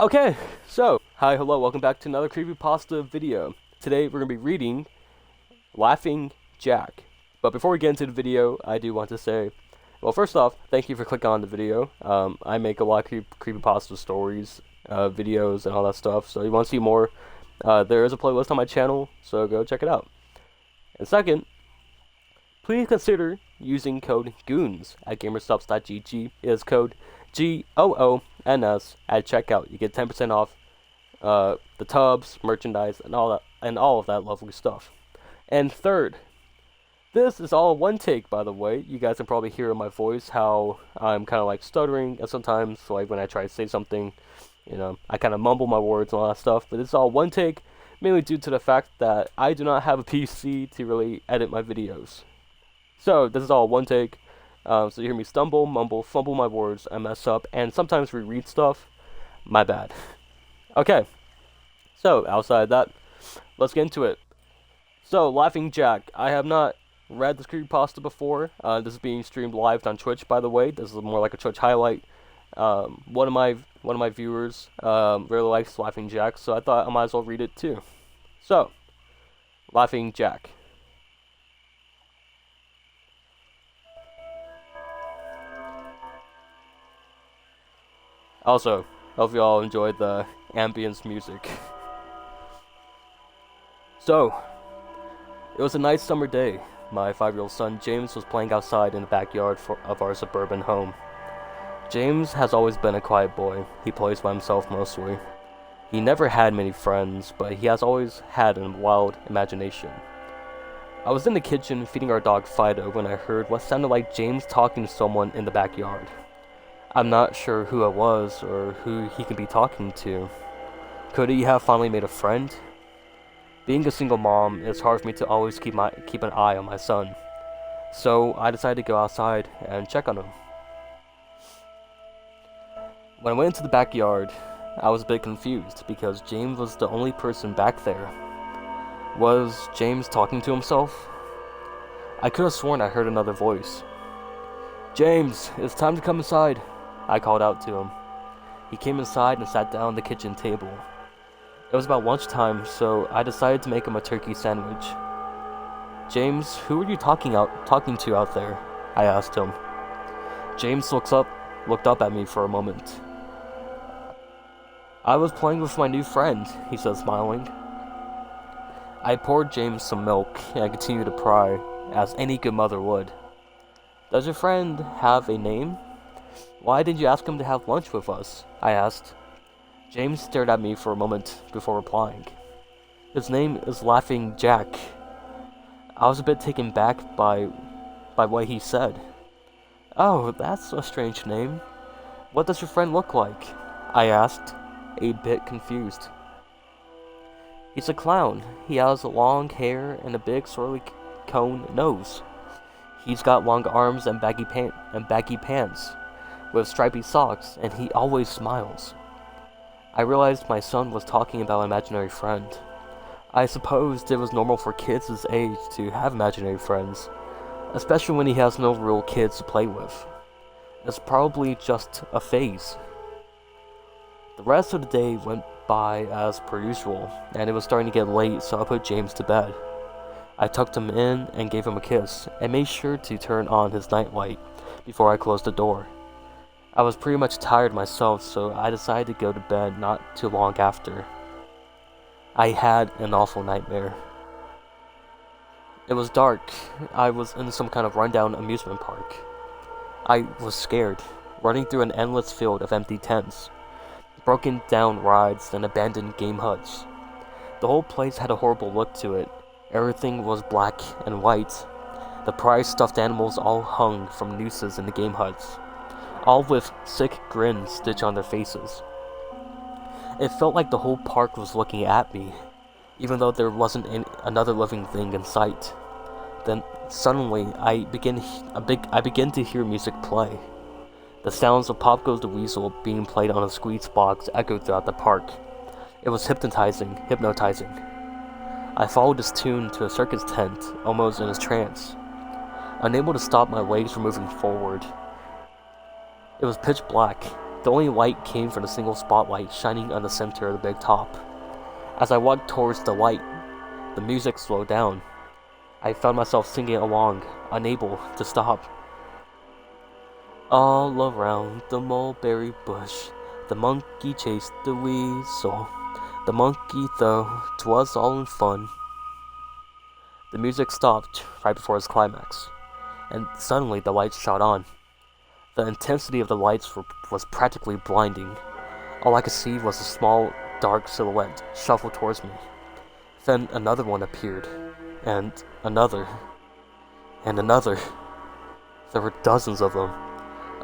Okay, so, hi, hello, welcome back to another Creepypasta video. Today we're going to be reading Laughing Jack. But before we get into the video, I do want to say, well, first off, thank you for clicking on the video. I make a lot of Creepypasta stories, videos, and all that stuff, so if you want to see more, there is a playlist on my channel, so go check it out. And second, please consider using code GOONS at gamerstops.gg. It is code GOONS at checkout. You get 10% off the tubs, merchandise, and all of that lovely stuff. And third, this is all one take, by the way. You guys can probably hear in my voice how I'm kind of like stuttering, and sometimes like when I try to say something, I kind of mumble my words and all that stuff. But it's all one take, mainly due to the fact that I do not have a PC to really edit my videos. So this is all one take. So you hear me stumble, mumble, fumble my words, I mess up, and sometimes reread stuff. My bad. Okay. So outside that, let's get into it. So Laughing Jack, I have not read this creepypasta before. This is being streamed live on Twitch, by the way. This is more like a Twitch highlight. One of my viewers really likes Laughing Jack, so I thought I might as well read it too. So, Laughing Jack. Also, hope you all enjoyed the ambience music. So, it was a nice summer day. My 5-year-old son James was playing outside in the backyard of our suburban home. James has always been a quiet boy. He plays by himself mostly. He never had many friends, but he has always had a wild imagination. I was in the kitchen feeding our dog Fido when I heard what sounded like James talking to someone in the backyard. I'm not sure who it was or who he could be talking to. Could he have finally made a friend? Being a single mom, it's hard for me to always keep an eye on my son. So I decided to go outside and check on him. When I went into the backyard, I was a bit confused because James was the only person back there. Was James talking to himself? I could have sworn I heard another voice. "James, it's time to come inside," I called out to him. He came inside and sat down at the kitchen table. It was about lunchtime, so I decided to make him a turkey sandwich. "James, who are you talking to out there?" I asked him. James looked up at me for a moment. "I was playing with my new friend," he said, smiling. I poured James some milk and continued to pry, as any good mother would. "Does your friend have a name? Why didn't you ask him to have lunch with us?" I asked. James stared at me for a moment before replying. "His name is Laughing Jack." I was a bit taken back by what he said. "Oh, that's a strange name. What does your friend look like?" I asked, a bit confused. "He's a clown. He has long hair and a big swirly cone nose. He's got long arms and baggy pants with stripy socks, and he always smiles." I realized my son was talking about an imaginary friend. I supposed it was normal for kids his age to have imaginary friends, especially when he has no real kids to play with. It's probably just a phase. The rest of the day went by as per usual, and it was starting to get late, so I put James to bed. I tucked him in and gave him a kiss, and made sure to turn on his nightlight before I closed the door. I was pretty much tired myself, so I decided to go to bed not too long after. I had an awful nightmare. It was dark. I was in some kind of rundown amusement park. I was scared, running through an endless field of empty tents, broken down rides, and abandoned game huts. The whole place had a horrible look to it. Everything was black and white. The prized stuffed animals all hung from nooses in the game huts, all with sick grins stitched on their faces. It felt like the whole park was looking at me, even though there wasn't another living thing in sight. Then suddenly I begin to hear music play. The sounds of Pop Goes the Weasel being played on a squeeze box echoed throughout the park. It was hypnotizing. I followed this tune to a circus tent, almost in a trance, unable to stop my legs from moving forward. It was pitch black. The only light came from a single spotlight shining on the center of the big top. As I walked towards the light, the music slowed down. I found myself singing along, unable to stop. All around the mulberry bush, the monkey chased the weasel. The monkey though, 'twas all in fun. The music stopped right before its climax, and suddenly the lights shot on. The intensity of the lights was practically blinding. All I could see was a small, dark silhouette shuffle towards me. Then another one appeared, and another, and another. There were dozens of them,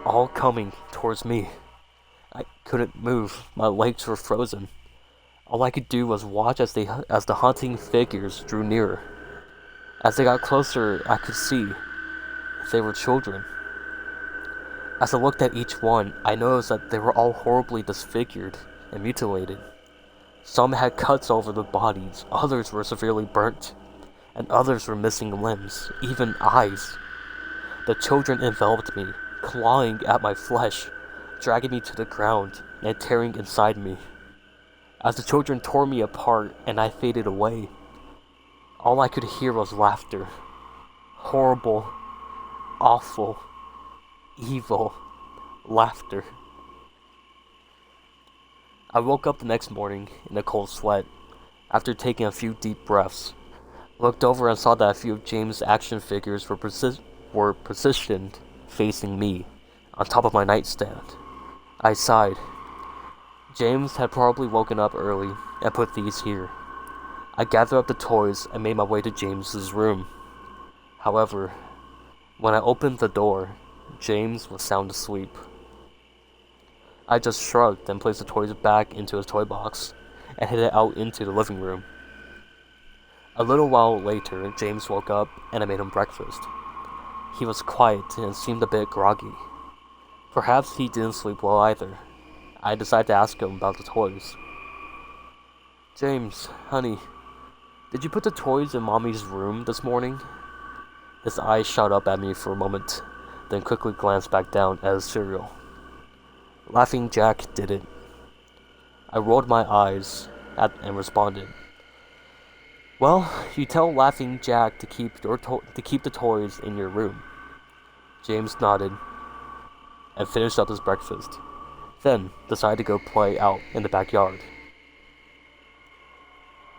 all coming towards me. I couldn't move, my legs were frozen. All I could do was watch as the haunting figures drew nearer. As they got closer, I could see they were children. As I looked at each one, I noticed that they were all horribly disfigured and mutilated. Some had cuts over their bodies, others were severely burnt, and others were missing limbs, even eyes. The children enveloped me, clawing at my flesh, dragging me to the ground, and tearing inside me. As the children tore me apart and I faded away, all I could hear was laughter. Horrible, awful, evil laughter. I woke up the next morning in a cold sweat. After taking a few deep breaths, looked over and saw that a few of James' action figures were positioned facing me on top of my nightstand. I sighed. James had probably woken up early and put these here. I gathered up the toys and made my way to James's room. However, when I opened the door, James was sound asleep. I just shrugged and placed the toys back into his toy box and headed out into the living room. A little while later, James woke up and I made him breakfast. He was quiet and seemed a bit groggy. Perhaps he didn't sleep well either. I decided to ask him about the toys. James, honey, did you put the toys in Mommy's room this morning? His eyes shot up at me for a moment, then quickly glanced back down at his cereal. Laughing Jack did it. I rolled my eyes and responded. Well, you tell Laughing Jack to keep the toys in your room. James nodded and finished up his breakfast, then decided to go play out in the backyard.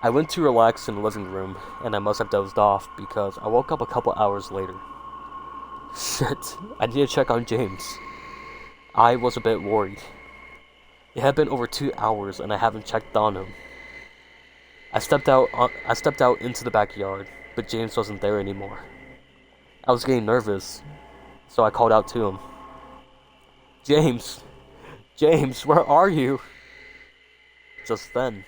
I went to relax in the living room, and I must have dozed off because I woke up a couple hours later. Shit, I need to check on James. I was a bit worried. It had been over 2 hours and I haven't checked on him. I stepped out into the backyard, but James wasn't there anymore. I was getting nervous, so I called out to him. James! James, where are you? Just then,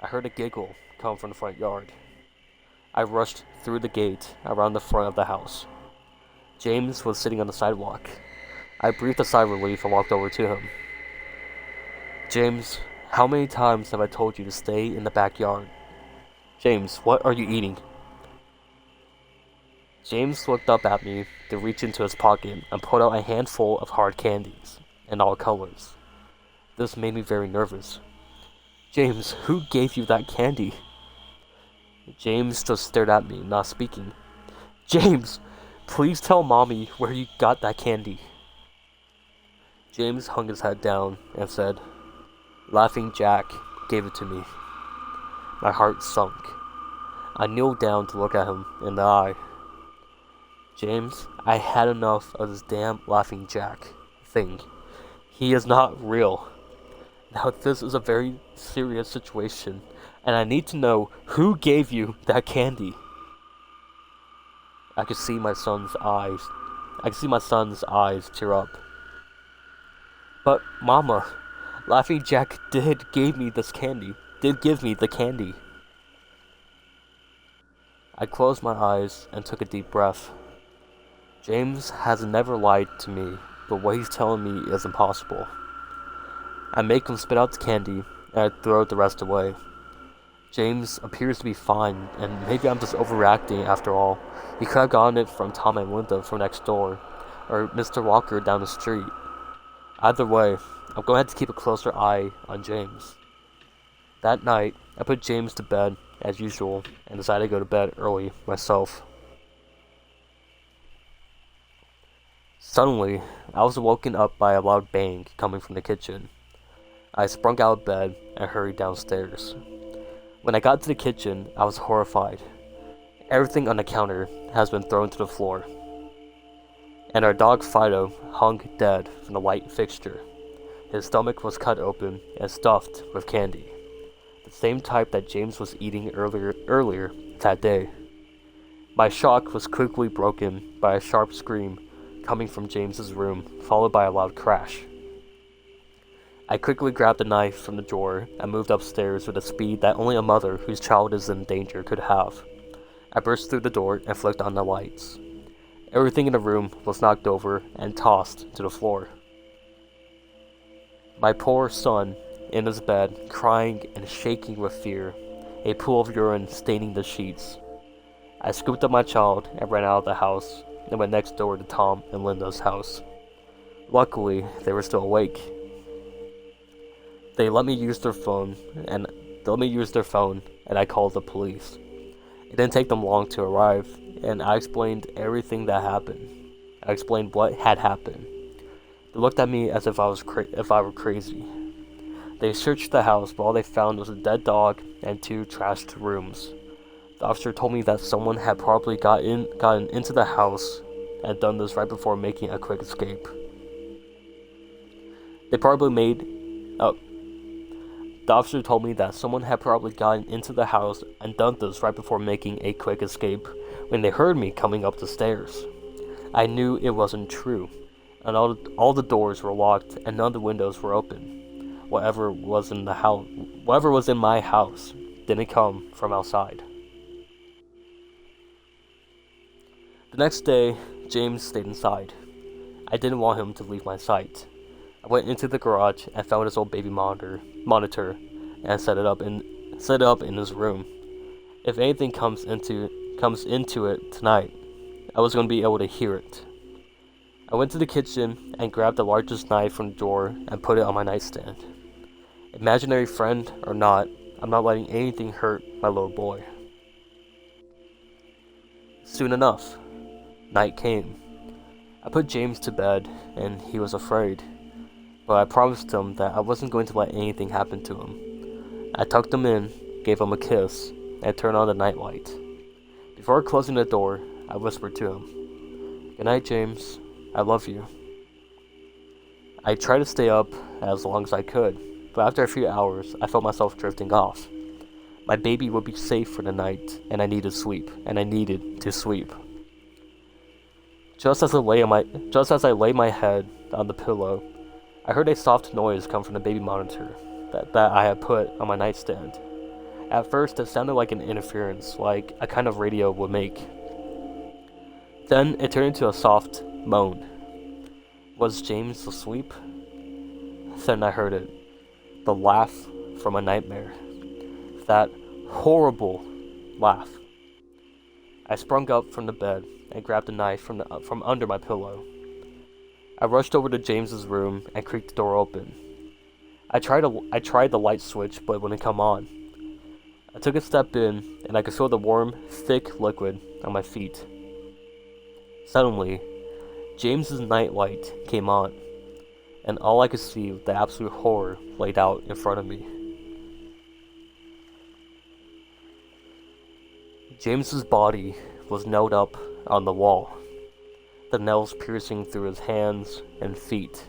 I heard a giggle come from the front yard. I rushed through the gate around the front of the house. James was sitting on the sidewalk. I breathed a sigh of relief and walked over to him. James, how many times have I told you to stay in the backyard? James, what are you eating? James looked up at me to reach into his pocket and pulled out a handful of hard candies in all colors. This made me very nervous. James, who gave you that candy? James just stared at me, not speaking. James, please tell Mommy where you got that candy. James hung his head down and said, Laughing Jack gave it to me. My heart sunk. I kneeled down to look at him in the eye. James, I had enough of this damn Laughing Jack thing. He is not real. Now this is a very serious situation, and I need to know who gave you that candy. I could see my son's eyes tear up. But Mama, Laughing Jack did give me the candy. I closed my eyes and took a deep breath. James has never lied to me, but what he's telling me is impossible. I make him spit out the candy, and I throw the rest away. James appears to be fine, and maybe I'm just overreacting after all. He could have gotten it from Tom and Linda from next door, or Mr. Walker down the street. Either way, I'm going to have to keep a closer eye on James. That night, I put James to bed, as usual, and decided to go to bed early myself. Suddenly, I was woken up by a loud bang coming from the kitchen. I sprung out of bed and hurried downstairs. When I got to the kitchen, I was horrified. Everything on the counter has been thrown to the floor, and our dog Fido hung dead from the light fixture. His stomach was cut open and stuffed with candy, the same type that James was eating earlier that day. My shock was quickly broken by a sharp scream coming from James's room, followed by a loud crash. I quickly grabbed a knife from the drawer and moved upstairs with a speed that only a mother whose child is in danger could have. I burst through the door and flicked on the lights. Everything in the room was knocked over and tossed to the floor. My poor son, in his bed, crying and shaking with fear, a pool of urine staining the sheets. I scooped up my child and ran out of the house and went next door to Tom and Linda's house. Luckily, they were still awake. They let me use their phone, and I called the police. It didn't take them long to arrive, and I explained everything that happened. I explained what had happened. They looked at me as if I were crazy. They searched the house, but all they found was a dead dog and 2 trashed rooms. The officer told me that someone had probably gotten into the house and done this right before making a quick escape. The officer told me that someone had probably gotten into the house and done this right before making a quick escape when they heard me coming up the stairs. I knew it wasn't true, and all the doors were locked and none of the windows were open. Whatever was in my house didn't come from outside. The next day, James stayed inside. I didn't want him to leave my sight. I went into the garage and found his old baby monitor and set it up in his room. If anything comes into it tonight, I was going to be able to hear it. I went to the kitchen and grabbed the largest knife from the drawer and put it on my nightstand. Imaginary friend or not, I'm not letting anything hurt my little boy. Soon enough, night came. I put James to bed and he was afraid, but I promised him that I wasn't going to let anything happen to him. I tucked him in, gave him a kiss, and turned on the nightlight. Before closing the door, I whispered to him, "Good night, James. I love you." I tried to stay up as long as I could, but after a few hours, I felt myself drifting off. My baby would be safe for the night, and I needed to sleep. Just as I lay my head on the pillow, I heard a soft noise come from the baby monitor that I had put on my nightstand. At first, it sounded like an interference, like a kind of radio would make. Then it turned into a soft moan. Was James asleep? Then I heard it. The laugh from a nightmare. That horrible laugh. I sprung up from the bed and grabbed a knife from under my pillow. I rushed over to James's room and creaked the door open. I tried the light switch, but it wouldn't come on. I took a step in, and I could feel the warm, thick liquid on my feet. Suddenly, James's nightlight came on, and all I could see was the absolute horror laid out in front of me. James's body was nailed up on the wall, the nails piercing through his hands and feet.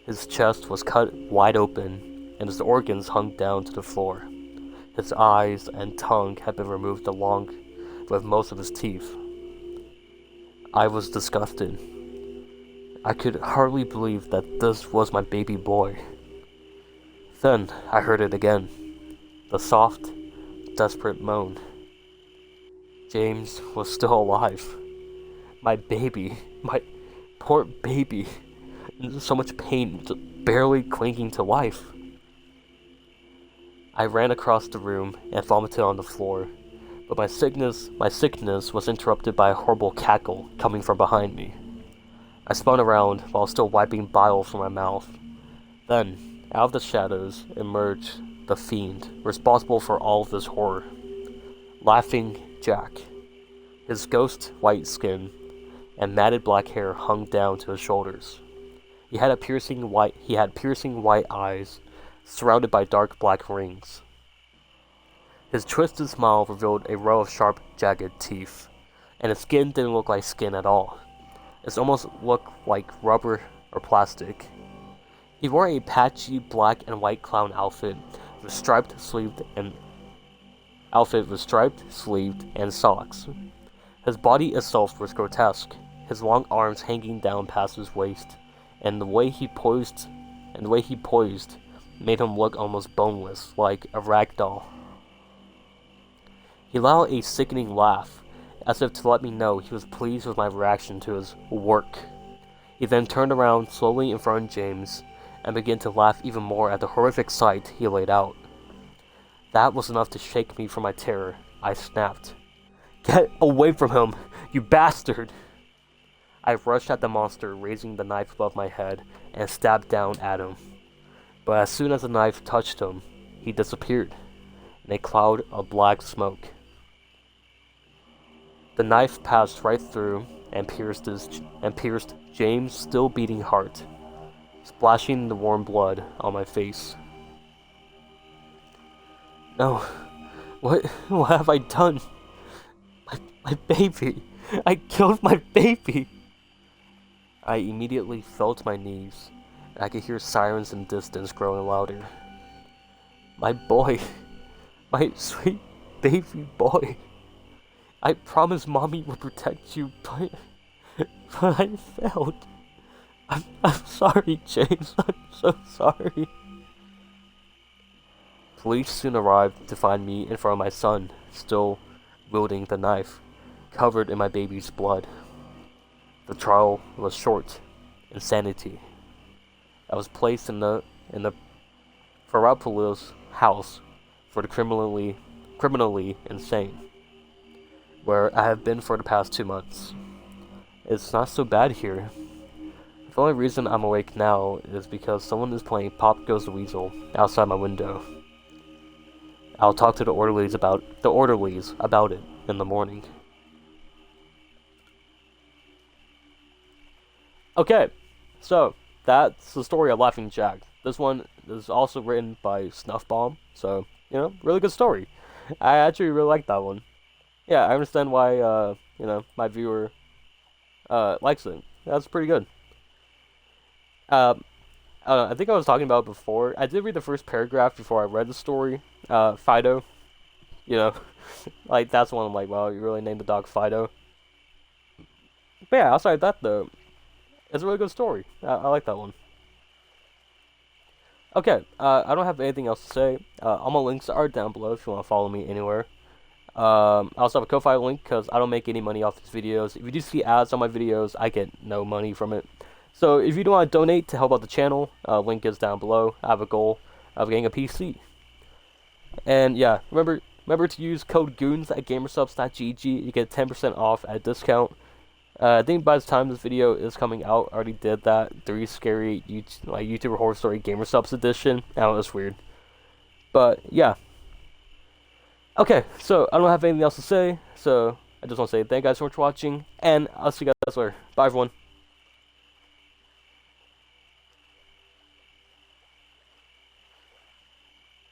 His chest was cut wide open, and his organs hung down to the floor. His eyes and tongue had been removed along with most of his teeth. I was disgusted. I could hardly believe that this was my baby boy. Then I heard it again, the soft, desperate moan. James was still alive. My baby, my poor baby, in so much pain, barely clinging to life. I ran across the room and vomited on the floor, but my sickness was interrupted by a horrible cackle coming from behind me. I spun around while still wiping bile from my mouth. Then, out of the shadows, emerged the fiend responsible for all of this horror. Laughing Jack. His ghost white skin and matted black hair hung down to his shoulders. He had piercing white eyes, surrounded by dark black rings. His twisted smile revealed a row of sharp, jagged teeth, and his skin didn't look like skin at all. It almost looked like rubber or plastic. He wore a patchy black and white clown outfit with striped sleeved and socks. His body itself was grotesque, his long arms hanging down past his waist, and the way he poised made him look almost boneless, like a rag doll. He let out a sickening laugh, as if to let me know he was pleased with my reaction to his work. He then turned around slowly in front of James and began to laugh even more at the horrific sight he laid out. That was enough to shake me from my terror. I snapped, "Get away from him, you bastard!" I rushed at the monster, raising the knife above my head, and stabbed down at him. But as soon as the knife touched him, he disappeared in a cloud of black smoke. The knife passed right through and pierced James' still beating heart, splashing the warm blood on my face. No, what have I done? My baby! I killed my baby! I immediately fell to my knees, and I could hear sirens in the distance growing louder. My boy, my sweet baby boy. I promised Mommy would protect you, but I failed. I'm sorry, James. I'm so sorry. Police soon arrived to find me in front of my son, still wielding the knife, covered in my baby's blood. The trial was short. Insanity. I was placed in the Farapoli's house for the criminally insane, where I have been for the past 2 months. It's not so bad here. The only reason I'm awake now is because someone is playing Pop Goes the Weasel outside my window. I'll talk to the orderlies about it in the morning. Okay, so that's the story of Laughing Jack. This one is also written by Snuff Bomb, so really good story. I actually really like that one. Yeah, I understand why my viewer likes it. That's pretty good. I think I was talking about it before. I did read the first paragraph before I read the story. Fido, like that's one I'm like, wow, you really named the dog Fido. But yeah, outside of that though, it's a really good story. I like that one. Okay, I don't have anything else to say. All my links are down below if you want to follow me anywhere. I also have a Ko-Fi link because I don't make any money off these videos. If you do see ads on my videos, I get no money from it. So if you do want to donate to help out the channel, link is down below. I have a goal of getting a PC. And yeah, remember to use code GOONS at gamersubs.gg. You get 10% off at discount. I think by the time this video is coming out, I already did that 3 scary YouTuber horror story gamersubs edition. I know it's weird, but yeah. Okay, so I don't have anything else to say, so I just want to say thank you guys so much for watching, and I'll see you guys later. Bye everyone.